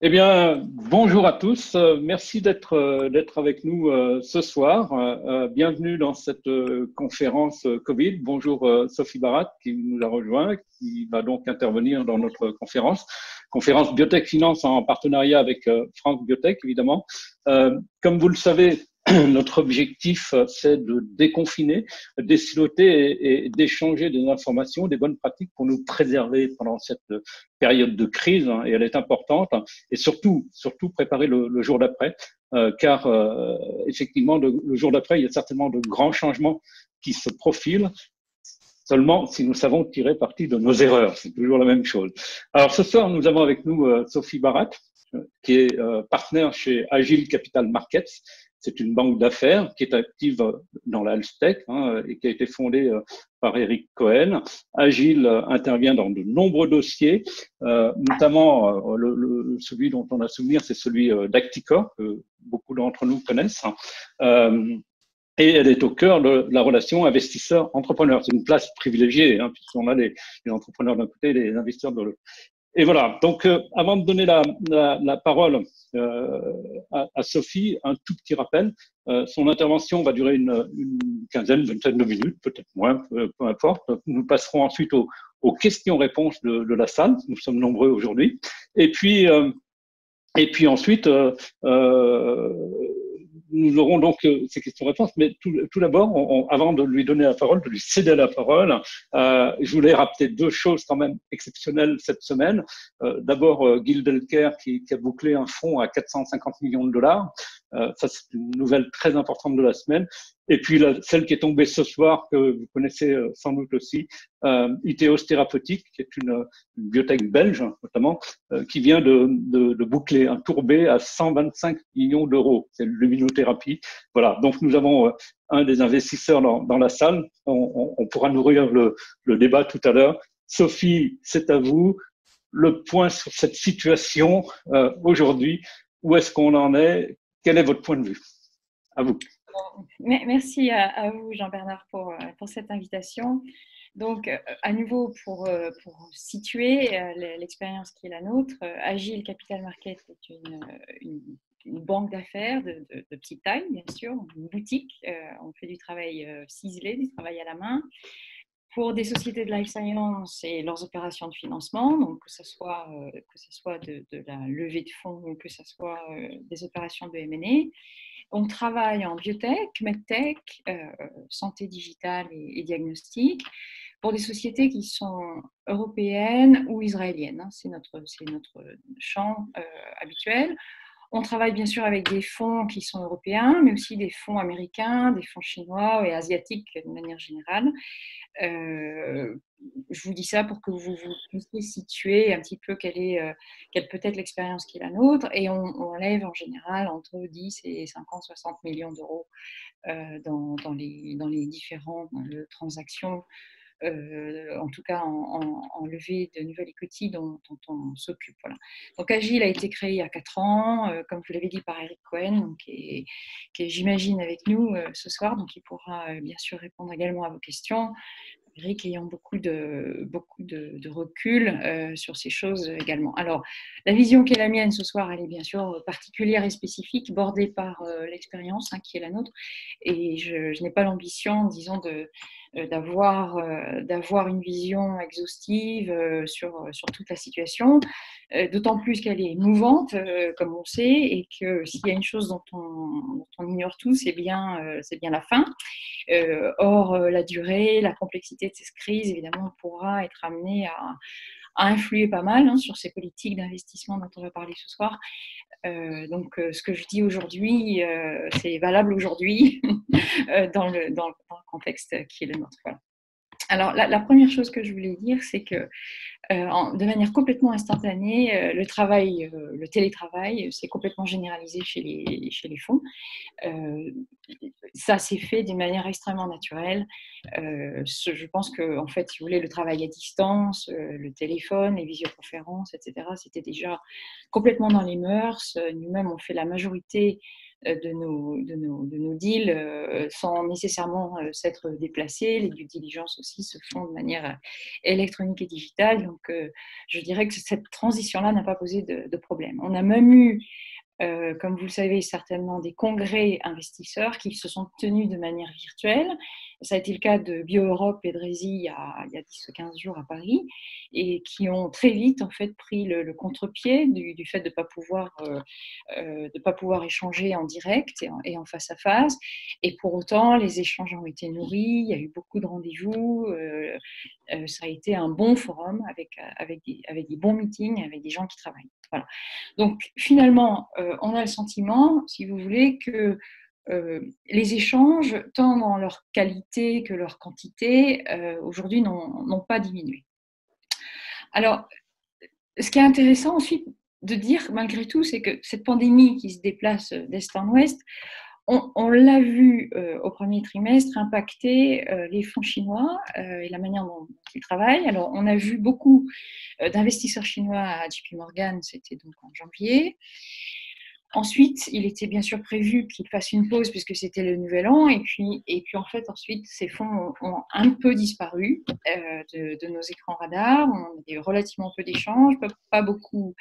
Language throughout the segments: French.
Eh bien, bonjour à tous. Merci d'être avec nous ce soir. Bienvenue dans cette conférence Covid. Bonjour Sophie Barat qui nous a rejoint, qui va donc intervenir dans notre conférence Biotech Finance en partenariat avec France Biotech, évidemment. Comme vous le savez, notre objectif, c'est de déconfiner, désiloter et d'échanger des informations, des bonnes pratiques pour nous préserver pendant cette période de crise, hein, et elle est importante, et surtout préparer le jour d'après, car effectivement, le jour d'après, il y a certainement de grands changements qui se profilent, seulement si nous savons tirer parti de nos erreurs. C'est toujours la même chose. Alors ce soir, nous avons avec nous Sophie Barat, qui est partenaire chez Agile Capital Markets. C'est une banque d'affaires qui est active dans la health tech, hein, et qui a été fondée par Eric Cohen. Agile intervient dans de nombreux dossiers, notamment celui dont on a souvenir, c'est celui d'Acticor, que beaucoup d'entre nous connaissent. Et elle est au cœur de la relation investisseur-entrepreneur. C'est une place privilégiée, hein, puisqu'on a les entrepreneurs d'un côté et les investisseurs de l'autre. Et voilà, donc avant de donner la parole à Sophie, un tout petit rappel. Son intervention va durer une quinzaine, vingtaine de minutes, peut-être moins, peu importe. Nous passerons ensuite aux questions-réponses de la salle. Nous sommes nombreux aujourd'hui. Et puis ensuite, nous aurons donc ces questions-réponses, mais tout d'abord, avant de lui donner la parole, de lui céder la parole, je voulais rappeler deux choses quand même exceptionnelles cette semaine. D'abord, Guy Delker qui a bouclé un fonds à 450 millions de dollars. Ça, c'est une nouvelle très importante de la semaine. Et puis celle qui est tombée ce soir, que vous connaissez sans doute aussi, Iteos Thérapeutique, qui est une biotech belge notamment, qui vient de boucler un tour B à 125 millions d'euros. C'est l'immunothérapie. Voilà, donc nous avons un des investisseurs dans la salle. On pourra nourrir le débat tout à l'heure. Sophie, c'est à vous. Le point sur cette situation aujourd'hui, où est-ce qu'on en est? Quel est votre point de vue? À vous. Merci à vous, Jean-Bernard, pour cette invitation. Donc, à nouveau, pour situer l'expérience qui est la nôtre, Agile Capital Market est une banque d'affaires de petite taille, bien sûr, une boutique. On fait du travail ciselé, du travail à la main, pour des sociétés de life science et leurs opérations de financement, donc que ce soit de la levée de fonds ou que ce soit des opérations de M&A. On travaille en biotech, medtech, santé digitale et diagnostic pour des sociétés qui sont européennes ou israéliennes. C'est notre champ habituel. On travaille bien sûr avec des fonds qui sont européens, mais aussi des fonds américains, des fonds chinois et asiatiques de manière générale. Je vous dis ça pour que vous puissiez situer un petit peu quelle peut être l'expérience qui est la nôtre, et on lève en général entre 10 et 50, 60 millions d'euros dans les différentes transactions, en tout cas en levée de nouvelles equity dont on s'occupe. Voilà. Donc Agile a été créé il y a 4 ans, comme vous l'avez dit, par Eric Cohen, donc, qui est, j'imagine, avec nous ce soir, donc il pourra bien sûr répondre également à vos questions. Eric ayant beaucoup de recul sur ces choses également. Alors, la vision qui est la mienne ce soir, elle est bien sûr particulière et spécifique, bordée par l'expérience qui est la nôtre. Et je n'ai pas l'ambition, disons, d'avoir une vision exhaustive sur toute la situation, d'autant plus qu'elle est mouvante, comme on sait, et que s'il y a une chose dont on ignore tous, c'est bien la fin. Or, la durée, la complexité de cette crise, évidemment, on pourra être amené à influer pas mal sur ces politiques d'investissement dont on va parler ce soir. Donc, ce que je dis aujourd'hui, c'est valable aujourd'hui dans le contexte qui est le nôtre. Voilà. Alors, la première chose que je voulais dire, c'est que de manière complètement instantanée, le télétravail s'est complètement généralisé chez les fonds. Ça s'est fait d'une manière extrêmement naturelle. Je pense que, en fait, si vous voulez, le travail à distance, le téléphone, les visioconférences, etc., c'était déjà complètement dans les mœurs. Nous-mêmes, on fait la majorité de nos deals sans nécessairement s'être déplacés. Les due diligence aussi se font de manière électronique et digitale. Donc, je dirais que cette transition-là n'a pas posé de problème. On a même eu comme vous le savez certainement, des congrès investisseurs qui se sont tenus de manière virtuelle. Ça a été le cas de BioEurope et de Rési il y a 10-15 jours à Paris, et qui ont très vite en fait pris le contre-pied du fait de ne pas pouvoir échanger en direct et en face à face. Et pour autant, les échanges ont été nourris, il y a eu beaucoup de rendez-vous. Ça a été un bon forum avec des bons meetings, avec des gens qui travaillent. Voilà. Donc finalement, on a le sentiment, si vous voulez, que les échanges, tant dans leur qualité que leur quantité, aujourd'hui n'ont pas diminué. Alors, ce qui est intéressant ensuite de dire, malgré tout, c'est que cette pandémie qui se déplace d'est en ouest, on l'a vu au premier trimestre impacter les fonds chinois et la manière dont ils travaillent. Alors, on a vu beaucoup d'investisseurs chinois à JP Morgan, c'était donc en janvier. Ensuite, il était bien sûr prévu qu'il fasse une pause puisque c'était le nouvel an. Et puis en fait, ensuite, ces fonds ont un peu disparu de nos écrans radars. On a eu relativement peu d'échanges, pas beaucoup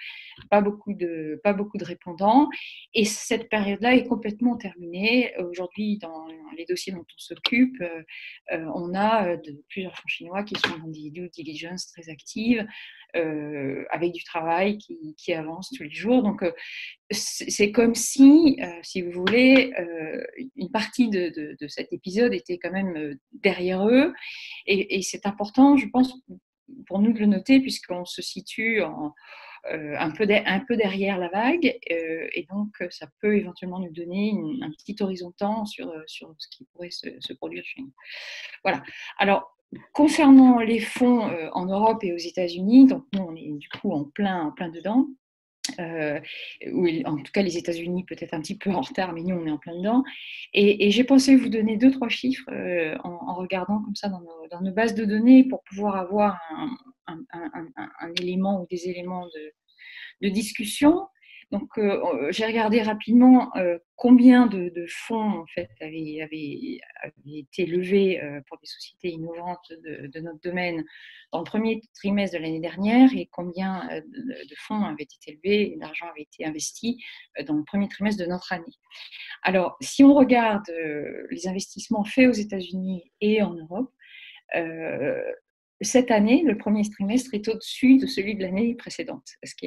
de répondants. Et cette période-là est complètement terminée. Aujourd'hui, dans les dossiers dont on s'occupe, on a plusieurs fonds chinois qui sont dans des due diligence très actives, avec du travail qui avance tous les jours. Donc, c'est comme si vous voulez, une partie de cet épisode était quand même derrière eux. Et c'est important, je pense, pour nous de le noter, puisqu'on se situe un peu derrière la vague. Et donc, ça peut éventuellement nous donner un petit horizon de temps sur ce qui pourrait se produire chez nous. Voilà. Alors, concernant les fonds en Europe et aux États-Unis, donc nous, on est du coup en plein dedans. En tout cas, les États-Unis peut-être un petit peu en retard, mais nous, on est en plein dedans. Et j'ai pensé vous donner 2-3 chiffres en regardant comme ça dans nos bases de données pour pouvoir avoir un élément ou des éléments de discussion. Donc, j'ai regardé rapidement combien de fonds en fait, avaient été levés pour des sociétés innovantes de notre domaine dans le premier trimestre de l'année dernière et combien de fonds avaient été levés et d'argent avait été investi dans le premier trimestre de notre année. Alors, si on regarde les investissements faits aux États-Unis et en Europe, cette année, le premier trimestre est au-dessus de celui de l'année précédente, ce qui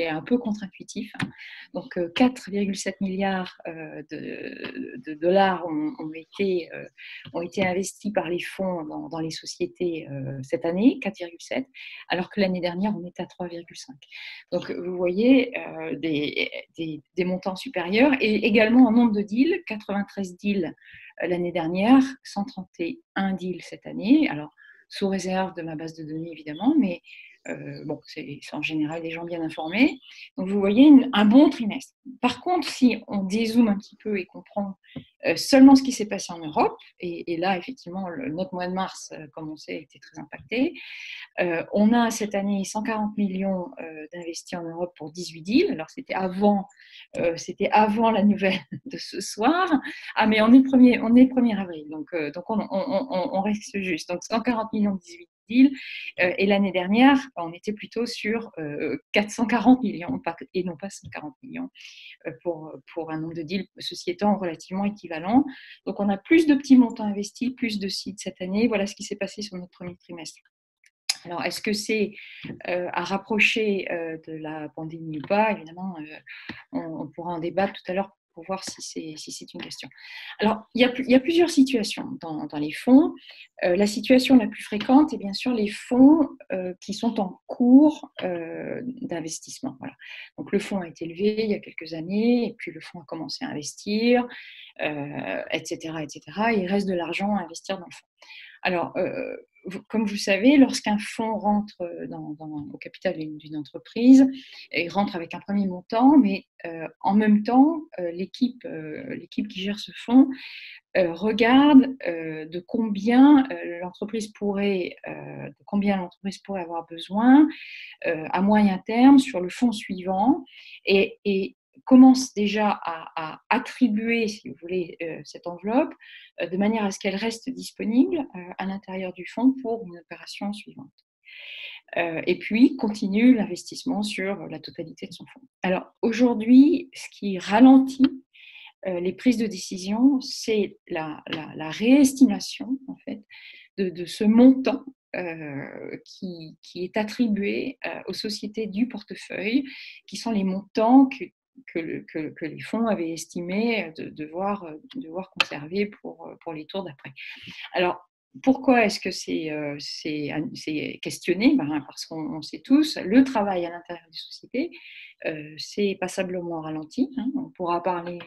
est un peu contre-intuitif. Donc, 4,7 milliards de dollars ont été investis par les fonds dans les sociétés cette année, 4,7, alors que l'année dernière, on était à 3,5. Donc, vous voyez des montants supérieurs et également en nombre de deals, 93 deals l'année dernière, 131 deals cette année. Alors, sous réserve de ma base de données, évidemment, mais bon, c'est en général des gens bien informés. Donc, vous voyez un bon trimestre. Par contre, si on dézoome un petit peu et qu'on prend seulement ce qui s'est passé en Europe, et là, effectivement, notre mois de mars, comme on sait, a été très impacté, on a cette année 140 millions d'investis en Europe pour 18 deals. Alors, c'était avant la nouvelle de ce soir. Ah, mais on est 1er avril, donc on reste juste. Donc, 140 millions, 18 deals. Et l'année dernière, on était plutôt sur 440 millions et non pas 140 millions pour un nombre de deals, ceci étant relativement équivalent. Donc, on a plus de petits montants investis, plus de sites cette année. Voilà ce qui s'est passé sur notre premier trimestre. Alors, est-ce que c'est à rapprocher de la pandémie ou pas? Évidemment, on pourra en débattre tout à l'heure pour voir si c'est une question. Alors, il y a plusieurs situations dans les fonds. La situation la plus fréquente est bien sûr les fonds qui sont en cours d'investissement. Voilà. Donc, le fonds a été levé il y a quelques années, et puis le fonds a commencé à investir, etc., etc. Et il reste de l'argent à investir dans le fonds. Alors, comme vous savez, lorsqu'un fonds rentre au capital d'une entreprise, il rentre avec un premier montant, mais en même temps, l'équipe qui gère ce fonds regarde de combien l'entreprise pourrait avoir besoin à moyen terme sur le fonds suivant. Et commence déjà à attribuer, si vous voulez, cette enveloppe de manière à ce qu'elle reste disponible à l'intérieur du fonds pour une opération suivante. Et puis continue l'investissement sur la totalité de son fonds. Alors aujourd'hui, ce qui ralentit les prises de décision, c'est la réestimation en fait de ce montant qui est attribué aux sociétés du portefeuille, qui sont les montants que les fonds avaient estimé de devoir conserver pour les tours d'après. Alors, pourquoi est-ce que c'est questionné? Parce qu'on sait tous, le travail à l'intérieur des sociétés, c'est passablement ralenti. On pourra parler,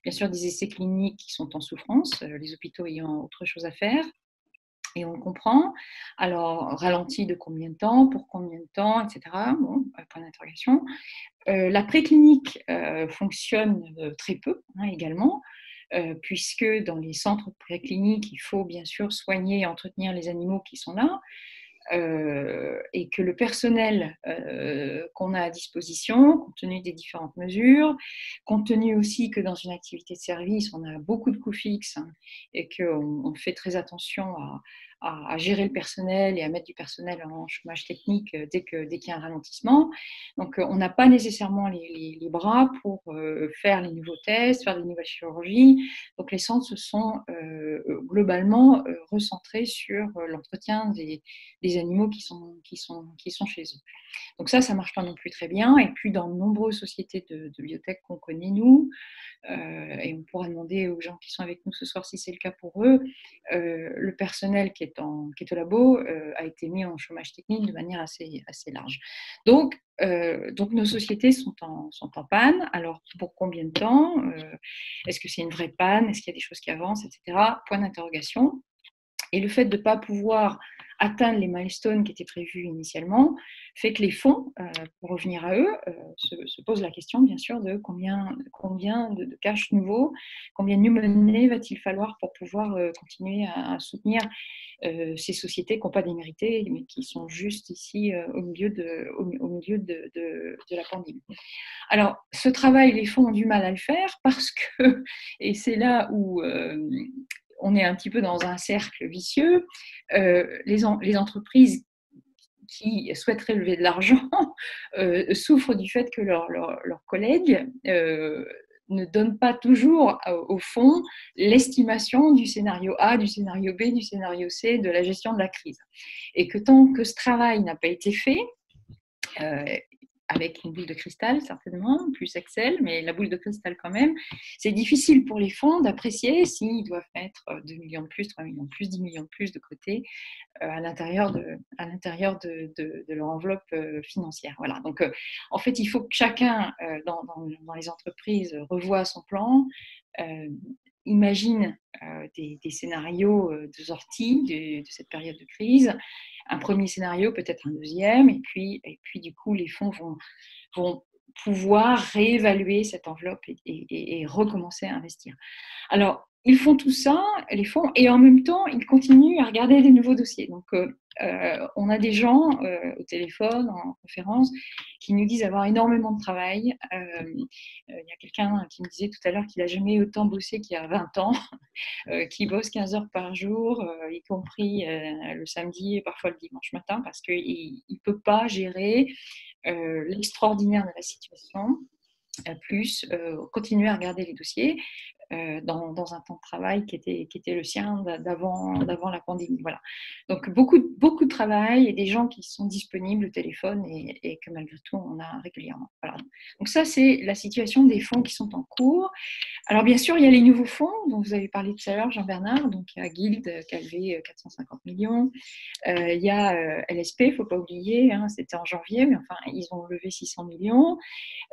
bien sûr, des essais cliniques qui sont en souffrance, les hôpitaux ayant autre chose à faire. Et on le comprend. Alors, ralenti de combien de temps, pour combien de temps, etc. Bon, point d'interrogation. La préclinique fonctionne très peu également, puisque dans les centres précliniques, il faut bien sûr soigner et entretenir les animaux qui sont là, et que le personnel qu'on a à disposition, compte tenu des différentes mesures, compte tenu aussi que dans une activité de service, on a beaucoup de coûts fixes et qu'on fait très attention à gérer le personnel et à mettre du personnel en chômage technique dès qu'il y a un ralentissement. Donc, on n'a pas nécessairement les bras pour faire les nouveaux tests, faire des nouvelles chirurgies. Donc, les centres se sont globalement recentrés sur l'entretien des animaux qui sont chez eux. Donc ça marche pas non plus très bien. Et puis, dans de nombreuses sociétés de biotech qu'on connaît, nous, et on pourra demander aux gens qui sont avec nous ce soir si c'est le cas pour eux, le personnel qui est au labo a été mis en chômage technique de manière assez large. Donc nos sociétés sont en panne. Alors, pour combien de temps? Est-ce que c'est une vraie panne? Est-ce qu'il y a des choses qui avancent, etc. Point d'interrogation. Et le fait de ne pas pouvoir atteindre les milestones qui étaient prévus initialement fait que les fonds, pour revenir à eux, se posent la question, bien sûr, de combien de cash nouveau, combien de new money va-t-il falloir pour pouvoir continuer à soutenir ces sociétés qui n'ont pas démérité, mais qui sont juste ici au milieu de la pandémie. Alors, ce travail, les fonds ont du mal à le faire parce que, et c'est là où on est un petit peu dans un cercle vicieux, les entreprises qui souhaiteraient lever de l'argent souffrent du fait que leurs collègues ne donnent pas toujours, au fond, l'estimation du scénario A, du scénario B, du scénario C, de la gestion de la crise. Et que tant que ce travail n'a pas été fait, avec une boule de cristal certainement, plus Excel, mais la boule de cristal quand même, c'est difficile pour les fonds d'apprécier s'ils doivent mettre 2 millions de plus, 3 millions de plus, 10 millions de plus de côté à l'intérieur de leur enveloppe financière. Voilà. Donc, en fait, il faut que chacun dans les entreprises revoie son plan, imagine des scénarios de sortie de cette période de crise. Un premier scénario, peut-être un deuxième, et puis du coup, les fonds vont pouvoir réévaluer cette enveloppe et recommencer à investir. Alors, ils font tout ça, les fonds, et en même temps, ils continuent à regarder des nouveaux dossiers. Donc, on a des gens au téléphone, en conférence, qui nous disent avoir énormément de travail. Il y a quelqu'un qui me disait tout à l'heure qu'il n'a jamais autant bossé qu'il y a 20 ans, qui bosse 15 heures par jour, y compris le samedi et parfois le dimanche matin, parce qu'il ne peut pas gérer l'extraordinaire de la situation, plus continuer à regarder les dossiers dans un temps de travail qui était le sien d'avant la pandémie. Voilà. Donc beaucoup de travail et des gens qui sont disponibles au téléphone et que malgré tout on a régulièrement. Voilà. Donc ça, c'est la situation des fonds qui sont en cours. Alors bien sûr, il y a les nouveaux fonds dont vous avez parlé tout à l'heure, Jean-Bernard. Donc il y a Guild qui a levé 450 millions. Il y a LSP, il ne faut pas oublier, c'était en janvier, mais enfin ils ont levé 600 millions.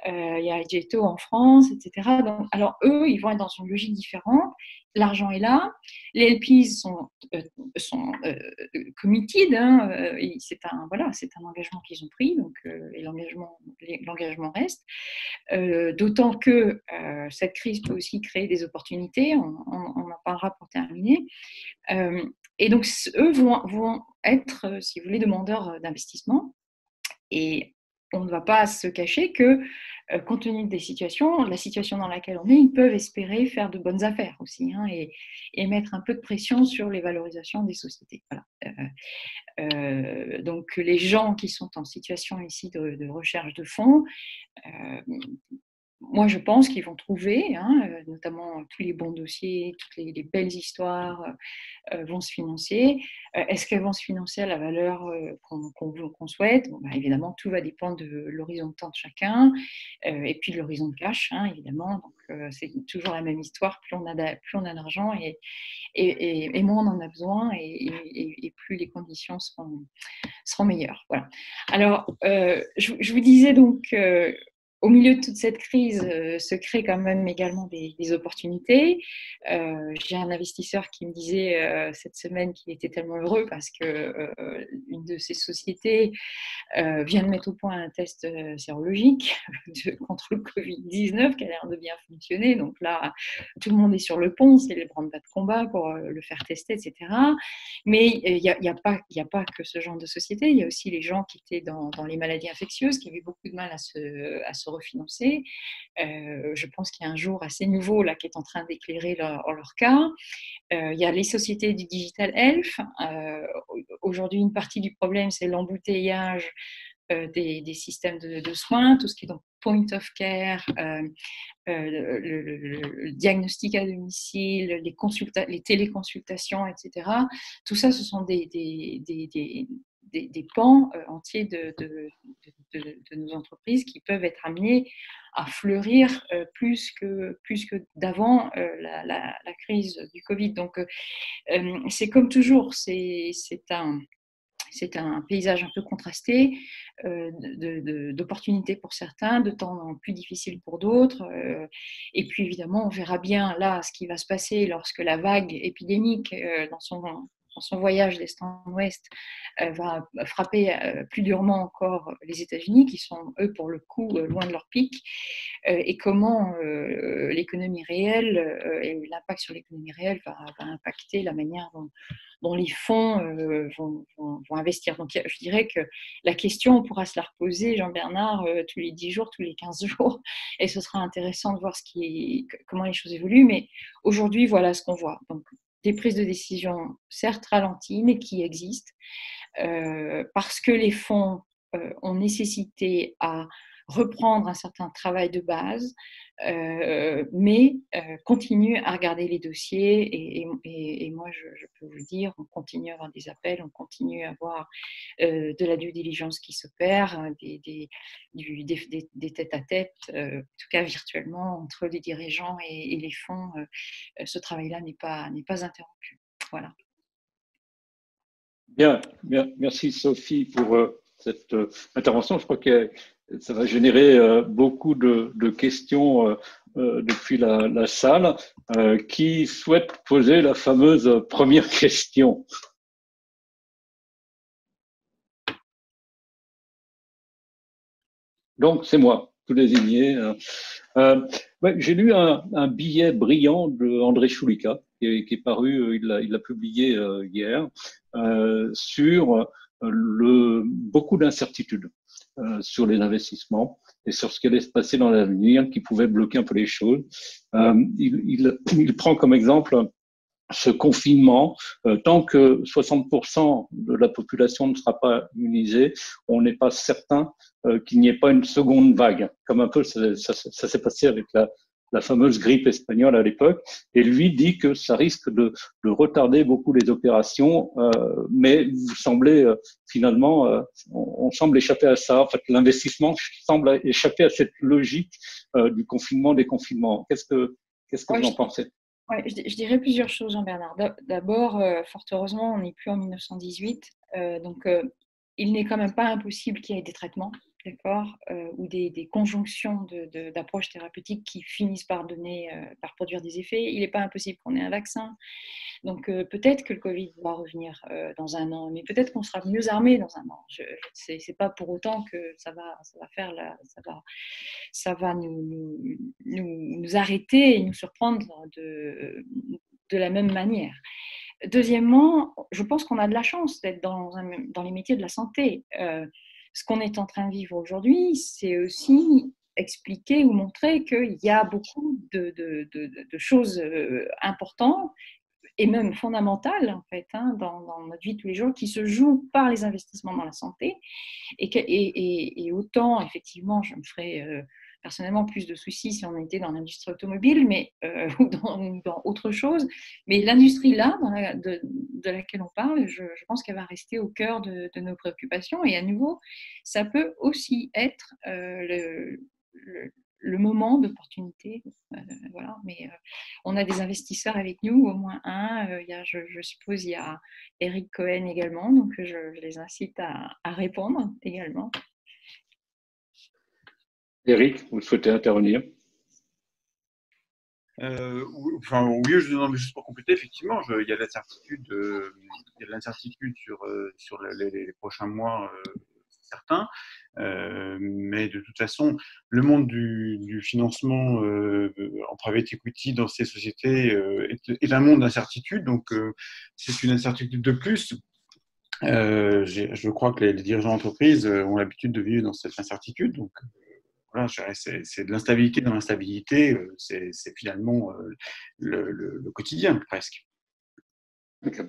Il y a Jeto en France, etc. Donc, alors eux, ils vont être dans une logique différente. L'argent est là, les LPs sont committed, c'est un engagement qu'ils ont pris, donc et l'engagement reste. D'autant que cette crise peut aussi créer des opportunités, on en parlera pour terminer. Et donc eux vont être, si vous voulez, demandeurs d'investissement. Et on ne va pas se cacher que, compte tenu des situations, la situation dans laquelle on est, ils peuvent espérer faire de bonnes affaires aussi, hein, et mettre un peu de pression sur les valorisations des sociétés. Voilà. Donc les gens qui sont en situation ici de recherche de fonds, moi, je pense qu'ils vont trouver, hein, notamment tous les bons dossiers, toutes les belles histoires vont se financer. Est-ce qu'elles vont se financer à la valeur qu'on souhaite? Bon, bah, évidemment, tout va dépendre de l'horizon de temps de chacun et puis de l'horizon de cash, hein, évidemment. Donc, c'est toujours la même histoire. Plus on a d'argent et moins on en a besoin et plus les conditions seront meilleures. Voilà. Alors, je vous disais donc au milieu de toute cette crise, se créent quand même également des opportunités. J'ai un investisseur qui me disait cette semaine qu'il était tellement heureux parce qu'une de ses sociétés vient de mettre au point un test sérologique contre le Covid-19 qui a l'air de bien fonctionner. Donc là, tout le monde est sur le pont, c'est les branle-bas de combat pour le faire tester, etc. Mais il n'y a pas que ce genre de société. Il y a aussi les gens qui étaient dans les maladies infectieuses, qui avaient beaucoup de mal à se refinancer. Je pense qu'il y a un jour assez nouveau là, qui est en train d'éclairer leur cas. Il y a les sociétés du digital health. Aujourd'hui, une partie du problème, c'est l'embouteillage des systèmes de soins, tout ce qui est donc point of care, le diagnostic à domicile, les téléconsultations, etc. Tout ça, ce sont des pans entiers de nos entreprises qui peuvent être amenés à fleurir plus que d'avant la crise du Covid. Donc, c'est comme toujours, c'est un paysage un peu contrasté, d'opportunités pour certains, de temps plus difficiles pour d'autres. Et puis évidemment, on verra bien là ce qui va se passer lorsque la vague épidémique dans son voyage d'Est en Ouest va frapper plus durement encore les États-Unis, qui sont, eux, pour le coup, loin de leur pic, et comment l'économie réelle et l'impact sur l'économie réelle va impacter la manière dont les fonds vont investir. Donc, je dirais que la question, on pourra se la reposer, Jean-Bernard, tous les 10 jours, tous les 15 jours, et ce sera intéressant de voir comment les choses évoluent. Mais aujourd'hui, voilà ce qu'on voit. Donc, des prises de décision, certes ralenties, mais qui existent, parce que les fonds ont nécessité à reprendre un certain travail de base, mais continue à regarder les dossiers et moi je peux vous dire, on continue à avoir des appels, on continue à avoir de la due diligence qui s'opère, des tête-à-tête, en tout cas virtuellement, entre les dirigeants et les fonds. Ce travail-là n'est pas interrompu. Voilà. Bien, merci Sophie pour cette intervention. Je crois que ça va générer beaucoup de questions depuis la salle. Qui souhaite poser la fameuse première question? Donc, c'est moi, tout désigné. Ouais, j'ai lu un billet brillant de André Choulika qui est paru, il l'a publié hier, sur beaucoup d'incertitudes sur les investissements et sur ce qui allait se passer dans l'avenir, qui pouvait bloquer un peu les choses. Il prend comme exemple ce confinement, tant que 60% de la population ne sera pas immunisée, on n'est pas certain qu'il n'y ait pas une seconde vague, comme un peu ça s'est passé avec la fameuse grippe espagnole à l'époque. Et lui dit que ça risque de retarder beaucoup les opérations, mais vous semblez finalement, on semble échapper à ça. En fait, l'investissement semble échapper à cette logique du confinement, déconfinement. Qu'est-ce que vous en pensez? Ouais, je dirais plusieurs choses, Jean-Bernard. D'abord, fort heureusement, on n'est plus en 1918, donc il n'est quand même pas impossible qu'il y ait des traitements, d'accord, ou des conjonctions d'approches thérapeutiques qui finissent par produire des effets. Il n'est pas impossible qu'on ait un vaccin. Donc peut-être que le Covid va revenir dans un an, mais peut-être qu'on sera mieux armé dans un an. C'est pas pour autant que ça va nous arrêter et nous surprendre de la même manière. Deuxièmement, je pense qu'on a de la chance d'être dans les métiers de la santé. ce qu'on est en train de vivre aujourd'hui, c'est aussi expliquer ou montrer qu'il y a beaucoup de choses importantes et même fondamentales en fait dans notre vie de tous les jours qui se jouent par les investissements dans la santé et autant effectivement je me ferais personnellement plus de soucis si on était dans l'industrie automobile ou dans autre chose, mais l'industrie là de laquelle on parle, je pense qu'elle va rester au cœur de nos préoccupations et à nouveau ça peut aussi être le moment d'opportunité. Voilà. Mais on a des investisseurs avec nous, au moins un. Je suppose il y a Eric Cohen également, donc je les incite à répondre également. Eric, vous souhaitez intervenir? Oui, juste pour compléter, effectivement, il y a l'incertitude sur les prochains mois, certains. Mais de toute façon, le monde du financement en private equity dans ces sociétés est un monde d'incertitude. Donc, c'est une incertitude de plus. Je crois que les dirigeants d'entreprise ont l'habitude de vivre dans cette incertitude. Donc, voilà, c'est de l'instabilité dans l'instabilité. C'est finalement le quotidien, presque. Okay.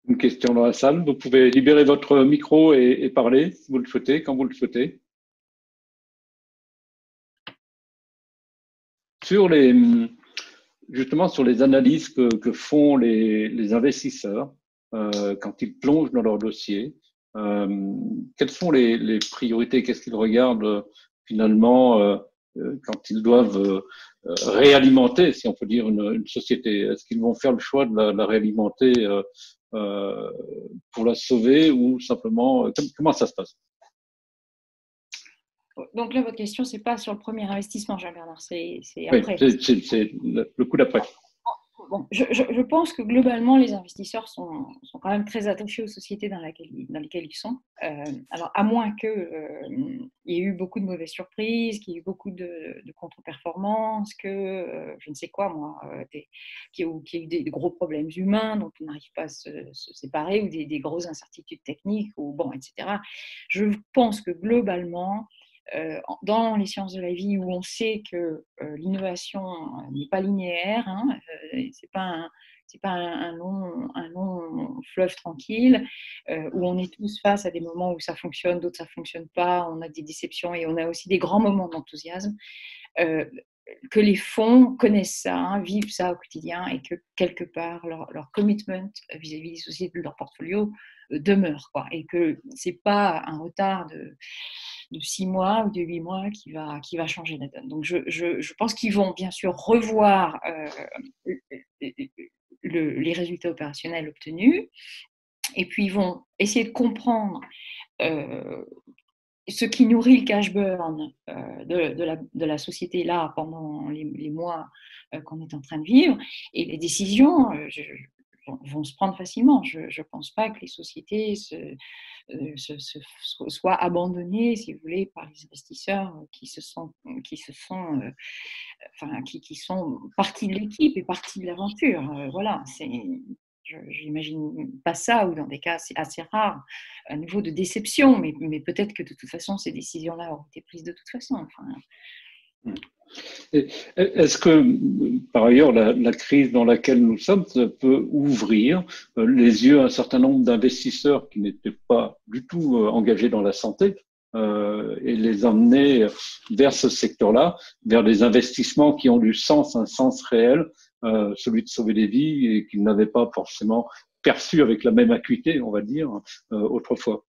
Une question dans la salle. Vous pouvez libérer votre micro et parler si vous le souhaitez, quand vous le souhaitez. Justement sur les analyses que font les investisseurs quand ils plongent dans leur dossier, quelles sont les priorités? Qu'est-ce qu'ils regardent finalement quand ils doivent réalimenter, si on peut dire, une société? Est-ce qu'ils vont faire le choix de la réalimenter pour la sauver ou simplement comment ça se passe? Donc là, votre question, c'est pas sur le premier investissement, Jean-Bernard, c'est après. Oui, c'est le coup d'après. Bon, je pense que globalement, les investisseurs sont quand même très attachés aux sociétés dans lesquelles ils sont. Alors, à moins qu'il y ait eu beaucoup de mauvaises surprises, qu'il y ait eu beaucoup de contre-performances, je ne sais quoi, moi, qu'il y ait eu des gros problèmes humains dont on n'arrive pas à se séparer, ou des grosses incertitudes techniques, etc. Je pense que globalement, dans les sciences de la vie où on sait que l'innovation n'est pas linéaire, c'est pas un long fleuve tranquille où on est tous face à des moments où ça fonctionne, d'autres ça fonctionne pas, on a des déceptions et on a aussi des grands moments d'enthousiasme, que les fonds connaissent ça, vivent ça au quotidien et que quelque part leur commitment vis-à-vis des sociétés de leur portfolio demeure, quoi, et que c'est pas un retard de 6 mois ou de 8 mois qui va changer la donne. Donc je pense qu'ils vont bien sûr revoir les résultats opérationnels obtenus et puis ils vont essayer de comprendre ce qui nourrit le cash burn de la société là pendant les mois qu'on est en train de vivre, et les décisions vont se prendre facilement. Je ne pense pas que les sociétés soient abandonnées, si vous voulez, par les investisseurs qui sont partie de l'équipe et partie de l'aventure. Voilà, je n'imagine pas ça, ou dans des cas assez rares, un niveau de déception, mais peut-être que de toute façon, ces décisions-là auront été prises de toute façon. Enfin. Est-ce que, par ailleurs, la crise dans laquelle nous sommes peut ouvrir les yeux à un certain nombre d'investisseurs qui n'étaient pas du tout engagés dans la santé et les emmener vers ce secteur-là, vers des investissements qui ont du sens, un sens réel, celui de sauver des vies, et qu'ils n'avaient pas forcément perçu avec la même acuité, on va dire, autrefois?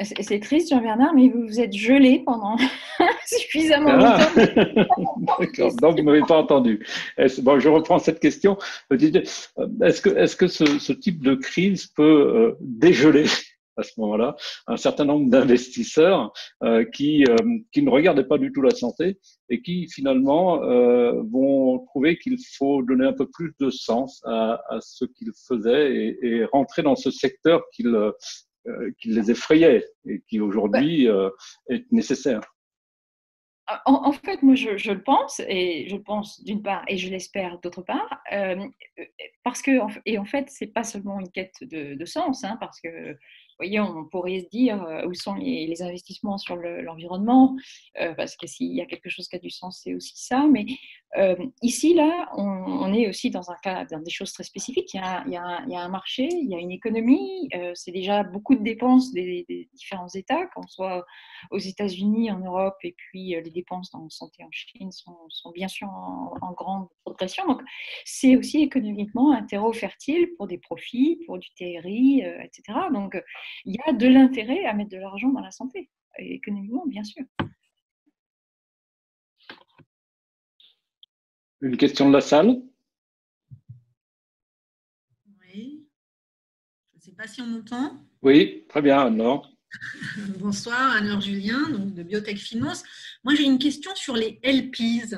C'est triste, Jean-Bernard, mais vous vous êtes gelé pendant suffisamment longtemps. D'accord, donc vous ne m'avez pas entendu. Bon, je reprends cette question. Est-ce que ce type de crise peut dégeler à ce moment-là un certain nombre d'investisseurs qui ne regardaient pas du tout la santé et qui finalement vont trouver qu'il faut donner un peu plus de sens à ce qu'ils faisaient et rentrer dans ce secteur qui les effrayait et qui aujourd'hui est nécessaire? En fait, moi, je le pense, et je le pense d'une part, et je l'espère d'autre part, parce que, et en fait, c'est pas seulement une quête de sens, hein, parce que, vous voyez, on pourrait se dire où sont les investissements sur l'environnement, parce que s'il y a quelque chose qui a du sens, c'est aussi ça. Mais ici, là, on est aussi dans un cas, dans des choses très spécifiques. Il y a un marché, il y a une économie, c'est déjà beaucoup de dépenses des différents États, qu'on soit aux États-Unis, en Europe, et puis les dépenses dans la santé en Chine sont bien sûr en grande progression. Donc, c'est aussi économiquement un terreau fertile pour des profits, pour du TRI, etc. Donc, il y a de l'intérêt à mettre de l'argent dans la santé, économiquement, bien sûr. Une question de la salle? Oui, je ne sais pas si on m'entend. Oui, très bien, Anne-Laure. Bonsoir, Anne-Laure Julien, donc de Biotech Finance. Moi, j'ai une question sur les LPs.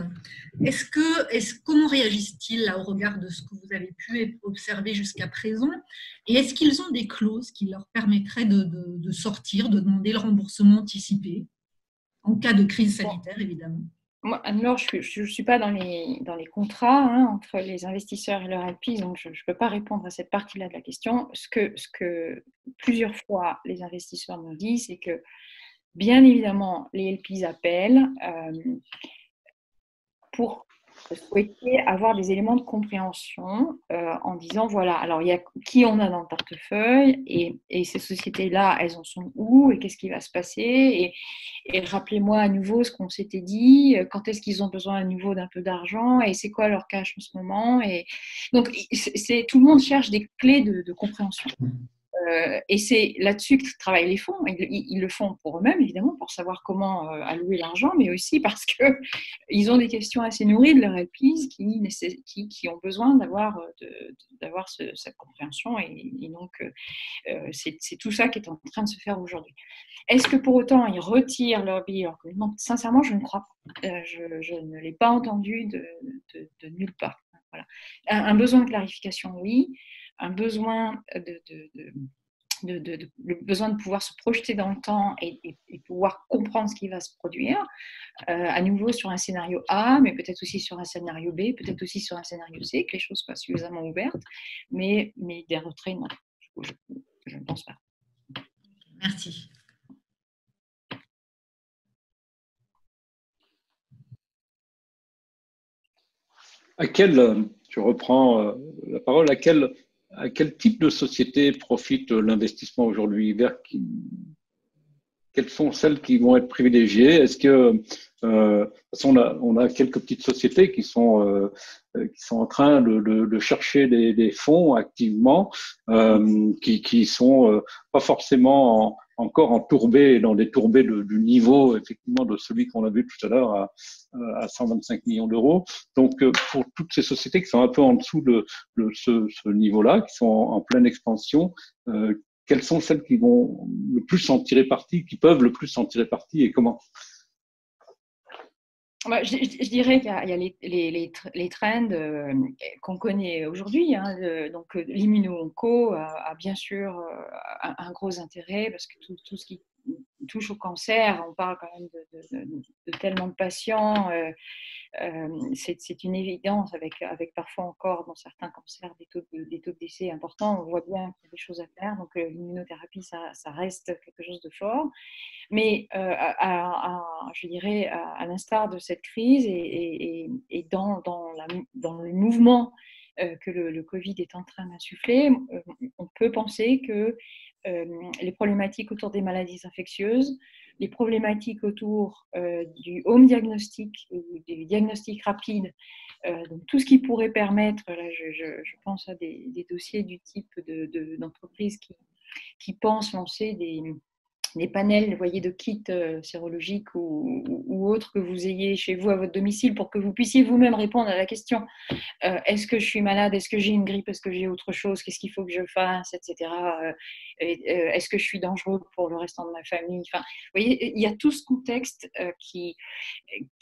Comment réagissent-ils là, au regard de ce que vous avez pu observer jusqu'à présent? Et est-ce qu'ils ont des clauses qui leur permettraient de sortir, de demander le remboursement anticipé, en cas de crise sanitaire, évidemment? Moi, Anne-Laure, je ne suis pas dans les contrats, hein, entre les investisseurs et leurs LPs, donc je ne peux pas répondre à cette partie-là de la question. Ce que plusieurs fois les investisseurs m'ont dit, c'est que, bien évidemment, les LPs appellent pour souhaiter avoir des éléments de compréhension en disant, voilà, alors il y a qui on a dans le portefeuille, et ces sociétés-là, elles en sont où, et qu'est-ce qui va se passer, et rappelez-moi à nouveau ce qu'on s'était dit, quand est-ce qu'ils ont besoin à nouveau d'un peu d'argent, et c'est quoi leur cash en ce moment. Et donc, tout le monde cherche des clés de compréhension. Et c'est là-dessus que travaillent les fonds. Ils le font pour eux-mêmes, évidemment, pour savoir comment allouer l'argent, mais aussi parce qu'ils ont des questions assez nourries de leurs LPs qui ont besoin d'avoir cette compréhension. Et donc, c'est tout ça qui est en train de se faire aujourd'hui. Est-ce que pour autant, ils retirent leur billet? Non, sincèrement, je ne crois pas. Je ne l'ai pas entendu de nulle part. Voilà. Un besoin de clarification, oui. Un besoin le besoin de pouvoir se projeter dans le temps et pouvoir comprendre ce qui va se produire, à nouveau sur un scénario A, mais peut-être aussi sur un scénario B, peut-être aussi sur un scénario C, que les choses soient suffisamment ouvertes, mais des retraits, non, je ne pense pas. Merci. Je reprends la parole, à quel type de société profite l'investissement aujourd'hui? Quelles sont celles qui vont être privilégiées? Est-ce que, on a quelques petites sociétés qui sont en train de chercher des fonds activement, qui sont pas forcément encore entourbés dans des tourbées du niveau, effectivement, de celui qu'on a vu tout à l'heure à 125 millions d'euros. Donc, pour toutes ces sociétés qui sont un peu en dessous de ce niveau-là, qui sont en pleine expansion, quelles sont celles qui vont le plus en tirer parti, qui peuvent le plus en tirer parti, et comment? Je dirais qu'il y a les trends qu'on connaît aujourd'hui. Hein, donc, l'immuno-onco a bien sûr un gros intérêt, parce que tout ce qui touche au cancer, on parle quand même de tellement de patients. C'est une évidence, avec parfois encore dans certains cancers des taux de décès importants. On voit bien qu'il y a des choses à faire. Donc, l'immunothérapie, ça reste quelque chose de fort. Mais je dirais, à l'instar de cette crise et dans le mouvement que le Covid est en train d'insuffler, on peut penser que les problématiques autour des maladies infectieuses, les problématiques autour du home diagnostic, du diagnostic rapide, donc tout ce qui pourrait permettre, là je pense à des dossiers du type d'entreprises qui pensent lancer des panels, vous voyez, de kits sérologiques ou autres que vous ayez chez vous à votre domicile, pour que vous puissiez vous-même répondre à la question est-ce que je suis malade, est-ce que j'ai une grippe, est-ce que j'ai autre chose, qu'est-ce qu'il faut que je fasse, etc. Est-ce que je suis dangereux pour le restant de ma famille? Enfin, vous voyez, il y a tout ce contexte qui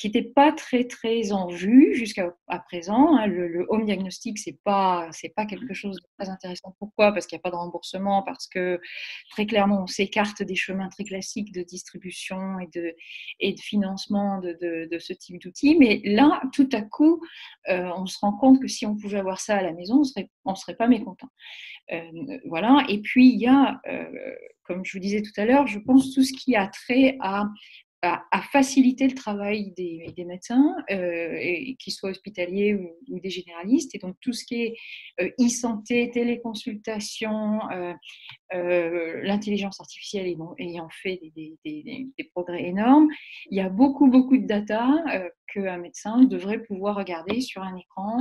n'était pas très très en vue jusqu'à présent. Hein. Le home diagnostic, c'est pas quelque chose de très intéressant. Pourquoi? Parce qu'il n'y a pas de remboursement, parce que très clairement on s'écarte des chemins schémas très classiques de distribution et de financement de ce type d'outils. Mais là, tout à coup, on se rend compte que si on pouvait avoir ça à la maison, on serait pas mécontent. Voilà. Et puis, il y a, comme je vous disais tout à l'heure, je pense tout ce qui a trait à faciliter le travail des médecins, qu'ils soient hospitaliers ou des généralistes. Et donc, tout ce qui est e-santé, téléconsultation, l'intelligence artificielle ayant fait des progrès énormes, il y a beaucoup de data qu'un médecin devrait pouvoir regarder sur un écran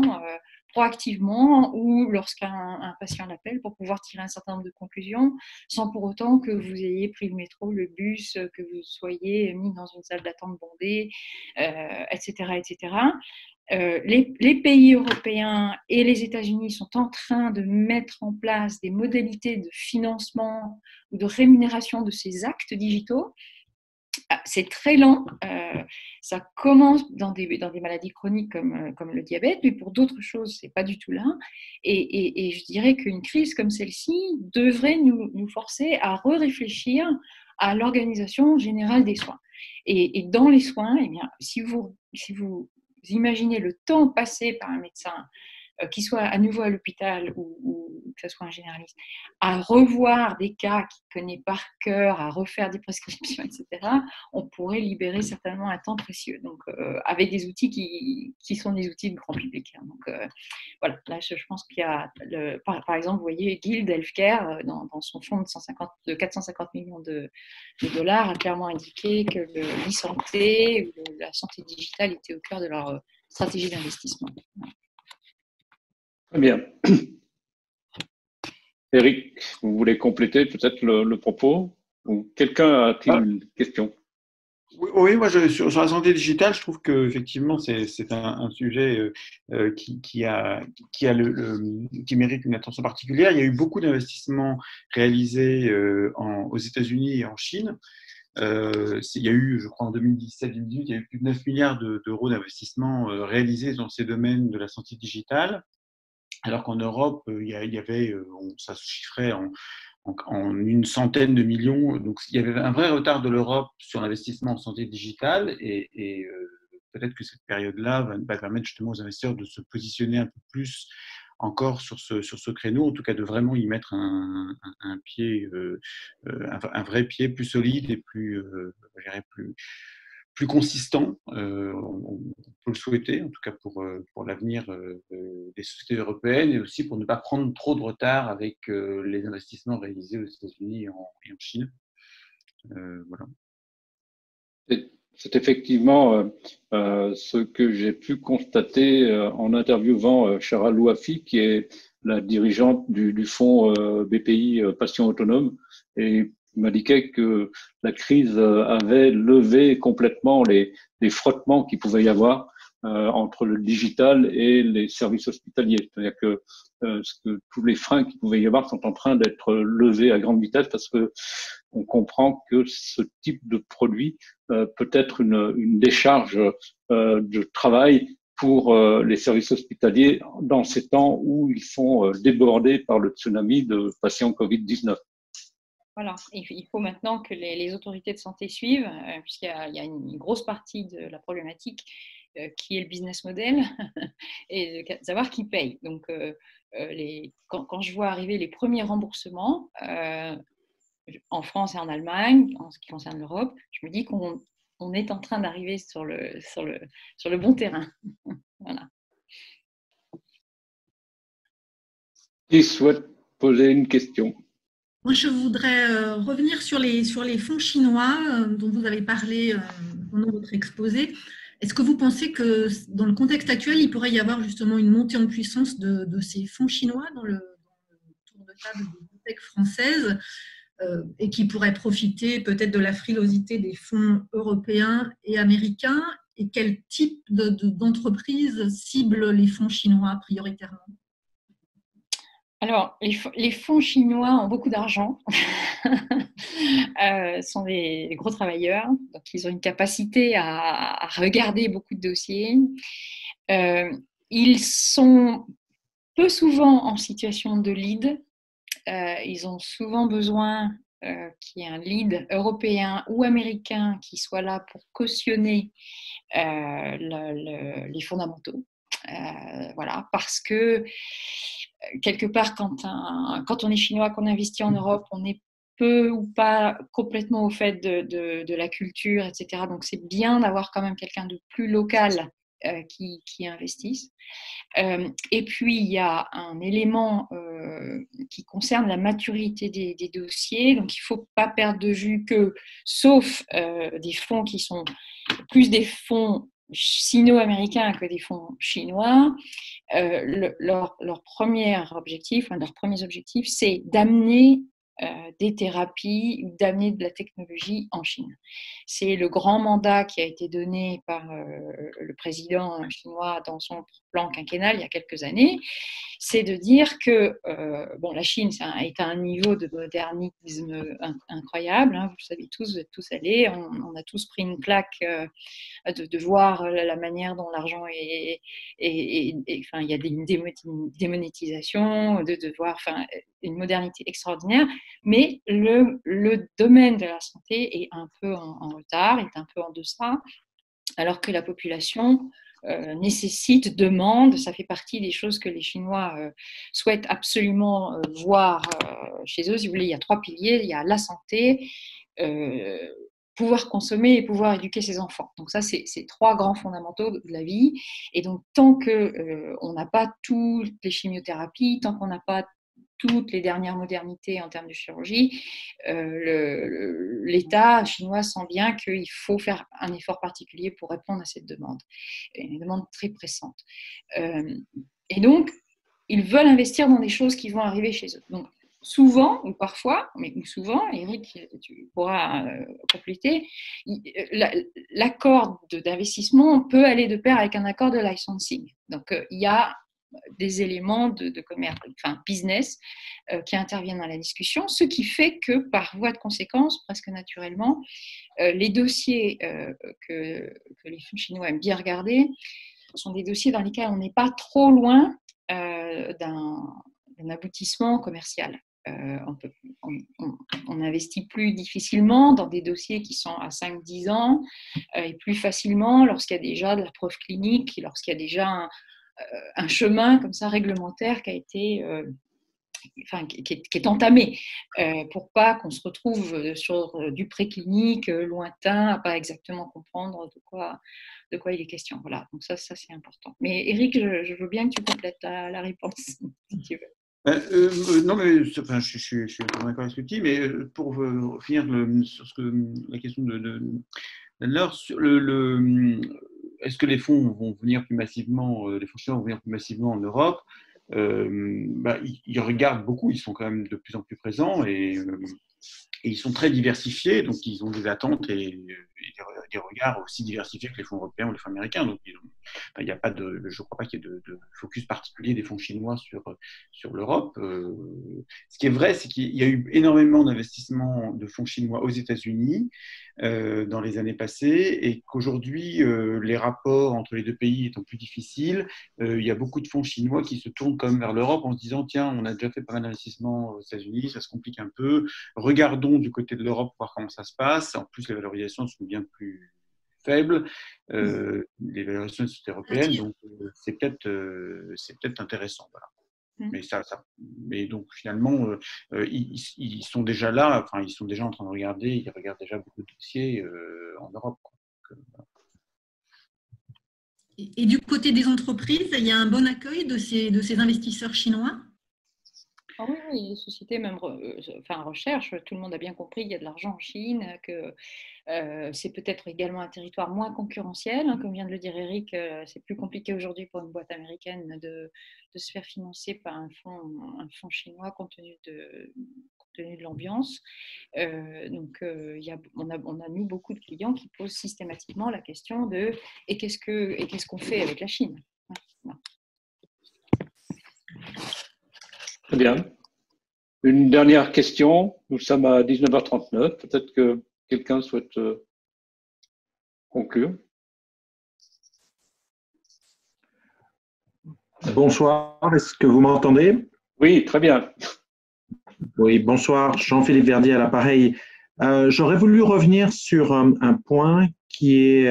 proactivement ou lorsqu'un patient l'appelle pour pouvoir tirer un certain nombre de conclusions sans pour autant que vous ayez pris le métro, le bus, que vous soyez mis dans une salle d'attente bondée, etc. etc. Les pays européens et les États-Unis sont en train de mettre en place des modalités de financement ou de rémunération de ces actes digitaux. C'est très lent, ça commence dans des maladies chroniques comme le diabète, mais pour d'autres choses, c'est pas du tout là. Et je dirais qu'une crise comme celle-ci devrait nous forcer à réfléchir à l'organisation générale des soins. Et dans les soins, eh bien, si vous imaginez le temps passé par un médecin, qu'il soit à nouveau à l'hôpital ou que ce soit un généraliste, à revoir des cas qu'il connaît par cœur, à refaire des prescriptions, etc., on pourrait libérer certainement un temps précieux. Donc, avec des outils qui sont des outils de grand public. Donc, voilà, là, je pense qu'il y a, par exemple, vous voyez, Guild Healthcare, dans son fonds de 450 millions de dollars, a clairement indiqué que l'e-santé, la santé digitale était au cœur de leur stratégie d'investissement. Très bien. Eric, vous voulez compléter peut-être le propos? Ou quelqu'un a-t-il une question? Oui, moi, sur la santé digitale, je trouve qu'effectivement, c'est un sujet qui mérite une attention particulière. Il y a eu beaucoup d'investissements réalisés aux États-Unis et en Chine. Il y a eu, je crois, en 2017-2018, il y a eu plus de 9 milliards d'euros d'investissements réalisés dans ces domaines de la santé digitale. Alors qu'en Europe, ça se chiffrait en une centaine de millions. Donc, il y avait un vrai retard de l'Europe sur l'investissement en santé digitale et peut-être que cette période-là va permettre justement aux investisseurs de se positionner un peu plus encore sur ce créneau, en tout cas de vraiment y mettre un vrai pied plus solide et plus consistant. On peut le souhaiter, en tout cas pour l'avenir des sociétés européennes et aussi pour ne pas prendre trop de retard avec les investissements réalisés aux États-Unis et en Chine. Voilà. C'est effectivement ce que j'ai pu constater en interviewant Chara Louafi, qui est la dirigeante du fonds BPI Patient Autonome, et m'indiquait que la crise avait levé complètement les frottements qu'il pouvait y avoir entre le digital et les services hospitaliers. C'est-à-dire que tous les freins qu'il pouvait y avoir sont en train d'être levés à grande vitesse parce que on comprend que ce type de produit peut être une décharge de travail pour les services hospitaliers dans ces temps où ils sont débordés par le tsunami de patients Covid-19. Voilà, il faut maintenant que les autorités de santé suivent, puisqu'il y a une grosse partie de la problématique qui est le business model et de savoir qui paye. Donc, quand je vois arriver les premiers remboursements en France et en Allemagne, en ce qui concerne l'Europe, je me dis qu'on est en train d'arriver sur le bon terrain. Voilà. Qui souhaite poser une question? Moi, je voudrais revenir sur les fonds chinois dont vous avez parlé pendant votre exposé. Est-ce que vous pensez que dans le contexte actuel, il pourrait y avoir justement une montée en puissance de ces fonds chinois dans le tour de table des biotech françaises et qui pourraient profiter peut-être de la frilosité des fonds européens et américains? Et quel type d'entreprise cible les fonds chinois prioritairement? Alors, les fonds chinois ont beaucoup d'argent, sont des gros travailleurs, donc ils ont une capacité à regarder beaucoup de dossiers. Ils sont peu souvent en situation de lead. Ils ont souvent besoin qu'il y ait un lead européen ou américain qui soit là pour cautionner les fondamentaux. Voilà, parce que quelque part, quand on est chinois, qu'on investit en Europe, on est peu ou pas complètement au fait de la culture, etc. Donc, c'est bien d'avoir quand même quelqu'un de plus local qui investisse. Et puis, il y a un élément qui concerne la maturité des dossiers. Donc, il ne faut pas perdre de vue que, sauf des fonds qui sont plus des fonds sino-américains que des fonds chinois, leur premier objectif, un de leurs premiers objectifs, c'est d'amener des thérapies ou d'amener de la technologie en Chine. C'est le grand mandat qui a été donné par le président chinois dans son plan quinquennal il y a quelques années, c'est de dire que la Chine est à un niveau de modernisme incroyable, hein, vous le savez tous, vous êtes tous allés, on a tous pris une claque de voir la manière dont l'argent est enfin, il y a une démonétisation, de voir une modernité extraordinaire, mais le domaine de la santé est un peu en retard, est un peu en deçà, alors que la population nécessite, demande, ça fait partie des choses que les Chinois souhaitent absolument voir chez eux. Si vous voulez, il y a 3 piliers, il y a la santé, pouvoir consommer et pouvoir éduquer ses enfants. Donc ça, c'est 3 grands fondamentaux de la vie. Et donc, tant qu'on n'a pas toutes les chimiothérapies, tant qu'on n'a pas toutes les dernières modernités en termes de chirurgie, l'État chinois sent bien qu'il faut faire un effort particulier pour répondre à cette demande, une demande très pressante. Et donc, ils veulent investir dans des choses qui vont arriver chez eux. Donc, souvent, ou parfois, mais souvent, Eric, tu pourras compléter, l'accord d'investissement peut aller de pair avec un accord de licensing. Donc, il y a des éléments de commerce, enfin business, qui interviennent dans la discussion, ce qui fait que, par voie de conséquence, presque naturellement, les dossiers que les fonds chinois aiment bien regarder sont des dossiers dans lesquels on n'est pas trop loin d'un aboutissement commercial. On investit plus difficilement dans des dossiers qui sont à 5-10 ans et plus facilement lorsqu'il y a déjà de la preuve clinique, lorsqu'il y a déjà un chemin comme ça réglementaire qui a été qui est entamé pour pas qu'on se retrouve sur du préclinique lointain à pas exactement comprendre de quoi il est question. Voilà, donc ça c'est important. Mais Eric, je veux bien que tu complètes la réponse si tu veux. Non, mais enfin, je suis d'accord avec ce que tu dis, mais pour finir sur la question d'Anne-Laure, est-ce que les fonds vont venir plus massivement, les fonds chinois vont venir plus massivement en Europe? Ils regardent beaucoup, ils sont quand même de plus en plus présents et ils sont très diversifiés, donc ils ont des attentes et des regards aussi diversifiés que les fonds européens ou les fonds américains. Donc il n'y a pas je ne crois pas qu'il y ait de focus particulier des fonds chinois sur l'Europe. Ce qui est vrai, c'est qu'il y a eu énormément d'investissements de fonds chinois aux États-Unis dans les années passées et qu'aujourd'hui, les rapports entre les deux pays étant plus difficiles, il y a beaucoup de fonds chinois qui se tournent quand même vers l'Europe en se disant tiens, on a déjà fait pas mal d'investissements aux États-Unis, ça se complique un peu, regardons du côté de l'Europe voir comment ça se passe. En plus, les valorisations sont bien plus faibles, les valorisations des sociétés européennes, donc c'est peut-être intéressant. Voilà. Mais donc finalement, ils sont déjà là, enfin ils sont déjà en train de regarder, ils regardent déjà beaucoup de dossiers en Europe. Donc, Et du côté des entreprises, il y a un bon accueil de ces investisseurs chinois? Ah oui, les sociétés même recherche, tout le monde a bien compris qu'il y a de l'argent en Chine, que c'est peut-être également un territoire moins concurrentiel, hein, comme vient de le dire Eric, c'est plus compliqué aujourd'hui pour une boîte américaine de se faire financer par un fonds chinois compte tenu de l'ambiance. Donc, on a nous beaucoup de clients qui posent systématiquement la question de et qu'est-ce qu'on fait avec la Chine? Voilà. Très bien. Une dernière question. Nous sommes à 19h39. Peut-être que quelqu'un souhaite conclure. Bonsoir, est-ce que vous m'entendez? Oui, très bien. Oui, bonsoir, Jean-Philippe Verdier à l'appareil. J'aurais voulu revenir sur un point qui est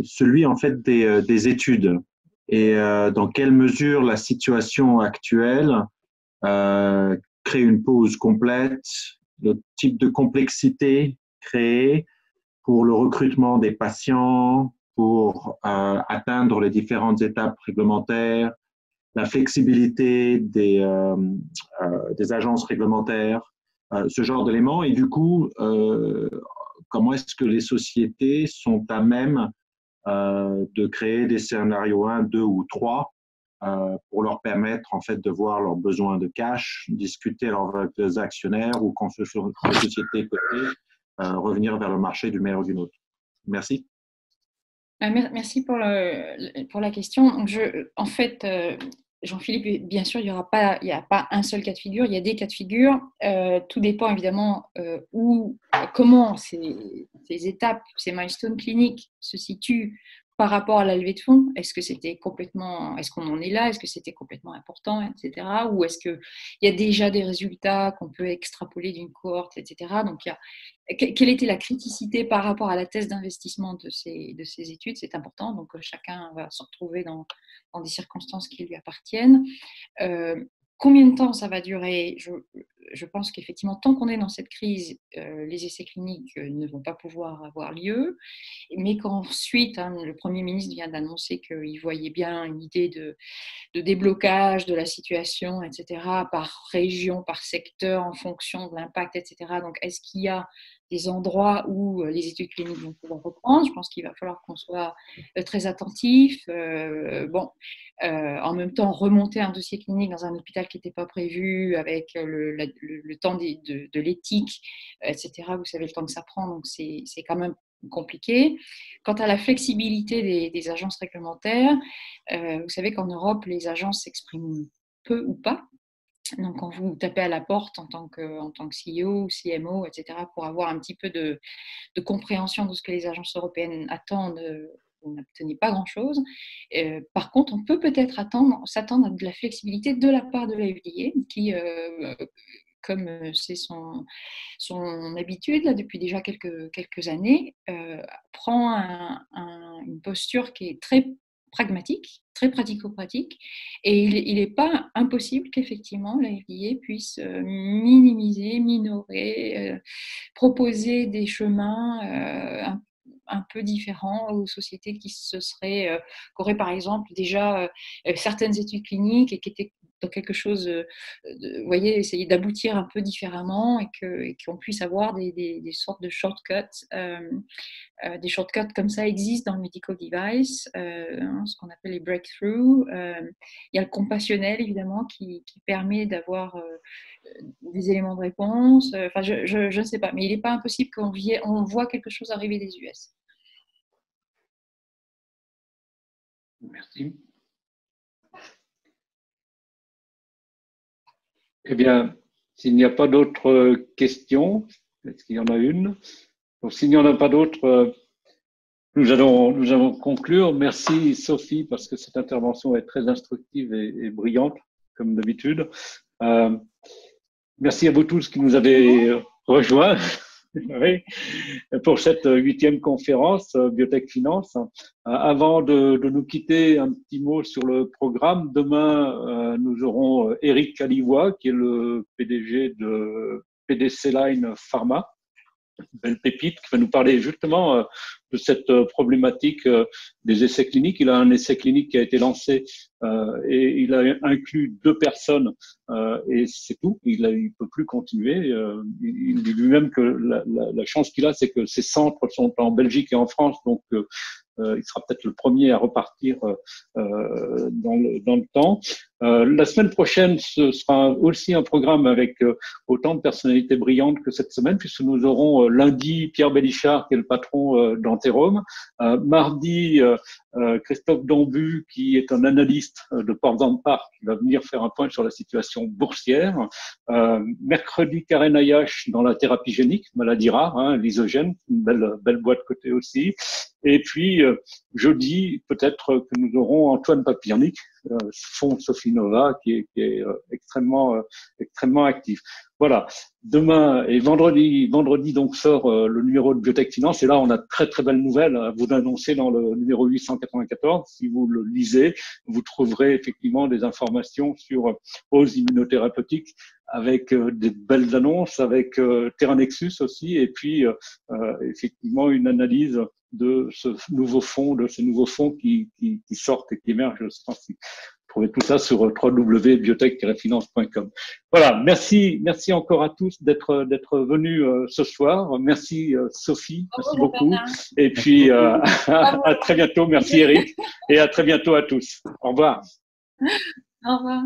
celui en fait des études et dans quelle mesure la situation actuelle crée une pause complète, le type de complexité créée pour le recrutement des patients, pour atteindre les différentes étapes réglementaires, la flexibilité des agences réglementaires, ce genre d'éléments. Et du coup, comment est-ce que les sociétés sont à même de créer des scénarios 1, 2 ou 3 pour leur permettre en fait de voir leurs besoins de cash, discuter avec les actionnaires ou quand ce sont les sociétés cotées, revenir vers le marché d'une manière ou d'une autre. Merci. Merci pour la question. Donc en fait, Jean-Philippe, bien sûr, il n'y a pas un seul cas de figure, il y a des cas de figure. Tout dépend évidemment comment ces étapes, ces milestones cliniques se situent par rapport à la levée de fonds. Est-ce qu'on en est là? Est-ce que c'était complètement important, etc. Ou est-ce qu'il y a déjà des résultats qu'on peut extrapoler d'une cohorte, etc. Donc, quelle était la criticité par rapport à la thèse d'investissement de ces études? C'est important. Donc, chacun va se retrouver dans des circonstances qui lui appartiennent. Combien de temps ça va durer? Je pense qu'effectivement, tant qu'on est dans cette crise, les essais cliniques ne vont pas pouvoir avoir lieu, mais qu'ensuite, le Premier ministre vient d'annoncer qu'il voyait bien une idée de déblocage de la situation, etc., par région, par secteur, en fonction de l'impact, etc. Donc, est-ce qu'il y a des endroits où les études cliniques vont pouvoir reprendre? Je pense qu'il va falloir qu'on soit très attentif. En même temps, remonter un dossier clinique dans un hôpital qui n'était pas prévu, avec le temps de l'éthique, etc. Vous savez le temps que ça prend, donc c'est quand même compliqué. Quant à la flexibilité des agences réglementaires, vous savez qu'en Europe, les agences s'expriment peu ou pas. Donc, quand vous tapez à la porte en tant que CEO ou CMO, etc., pour avoir un petit peu de compréhension de ce que les agences européennes attendent, vous n'obtenez pas grand-chose. Par contre, on peut peut-être s'attendre à de la flexibilité de la part de la FDA, qui, comme c'est son habitude là, depuis déjà quelques années, prend une posture qui est très pragmatique, très pratico-pratique, et il n'est pas impossible qu'effectivement la FDA puisse minimiser, minorer, proposer des chemins un peu différents aux sociétés qui auraient par exemple déjà certaines études cliniques et qui étaient dans quelque chose, vous voyez, essayer d'aboutir un peu différemment et qu'on puisse avoir des sortes de shortcuts. Des shortcuts comme ça existent dans le medical device, ce qu'on appelle les breakthroughs. Il y a le compassionnel, évidemment, qui permet d'avoir des éléments de réponse. Enfin, je ne sais pas, mais il n'est pas impossible qu'on voit quelque chose arriver des US. Merci. Eh bien, s'il n'y a pas d'autres questions, est-ce qu'il y en a une? Donc, s'il n'y en a pas d'autres, nous allons conclure. Merci Sophie, parce que cette intervention est très instructive et brillante, comme d'habitude. Merci à vous tous qui nous avez rejoints oui, pour cette 8e conférence Biotech Finance. Avant de nous quitter, un petit mot sur le programme. Demain, nous aurons Eric Calivois, qui est le PDG de PDC Line Pharma, belle pépite, qui va nous parler justement de cette problématique des essais cliniques. Il a un essai clinique qui a été lancé et il a inclus 2 personnes et c'est tout. Il peut plus continuer. Il dit lui-même que la chance qu'il a, c'est que ses centres sont en Belgique et en France, donc il sera peut-être le premier à repartir dans le temps. La semaine prochaine, ce sera aussi un programme avec autant de personnalités brillantes que cette semaine, puisque nous aurons lundi Pierre Bellichard, qui est le patron d'Antérome, mardi Christophe Dombu, qui est un analyste de Portzamparc, qui va venir faire un point sur la situation boursière. Mercredi, Karen Ayache dans la thérapie génique, maladie rare, l'isogène, une belle boîte cotée aussi. Et puis, jeudi, peut-être que nous aurons Antoine Papirnik, fonds Sofinova qui est extrêmement actif. Voilà. Demain et vendredi donc sort le numéro de Biotech Finance et là on a très belle nouvelle à vous annoncer dans le numéro 894. Si vous le lisez, vous trouverez effectivement des informations sur pause immunothérapeutiques avec des belles annonces, avec Terra Nexus aussi et puis effectivement une analyse de ces nouveaux fonds qui sortent et qui émergent. Je pense que vous trouvez tout ça sur www.biotech-finance.com. Voilà, merci encore à tous d'être venus ce soir. Merci Sophie, merci beaucoup. Et puis à très bientôt. Merci Eric et à très bientôt à tous. Au revoir. Au revoir.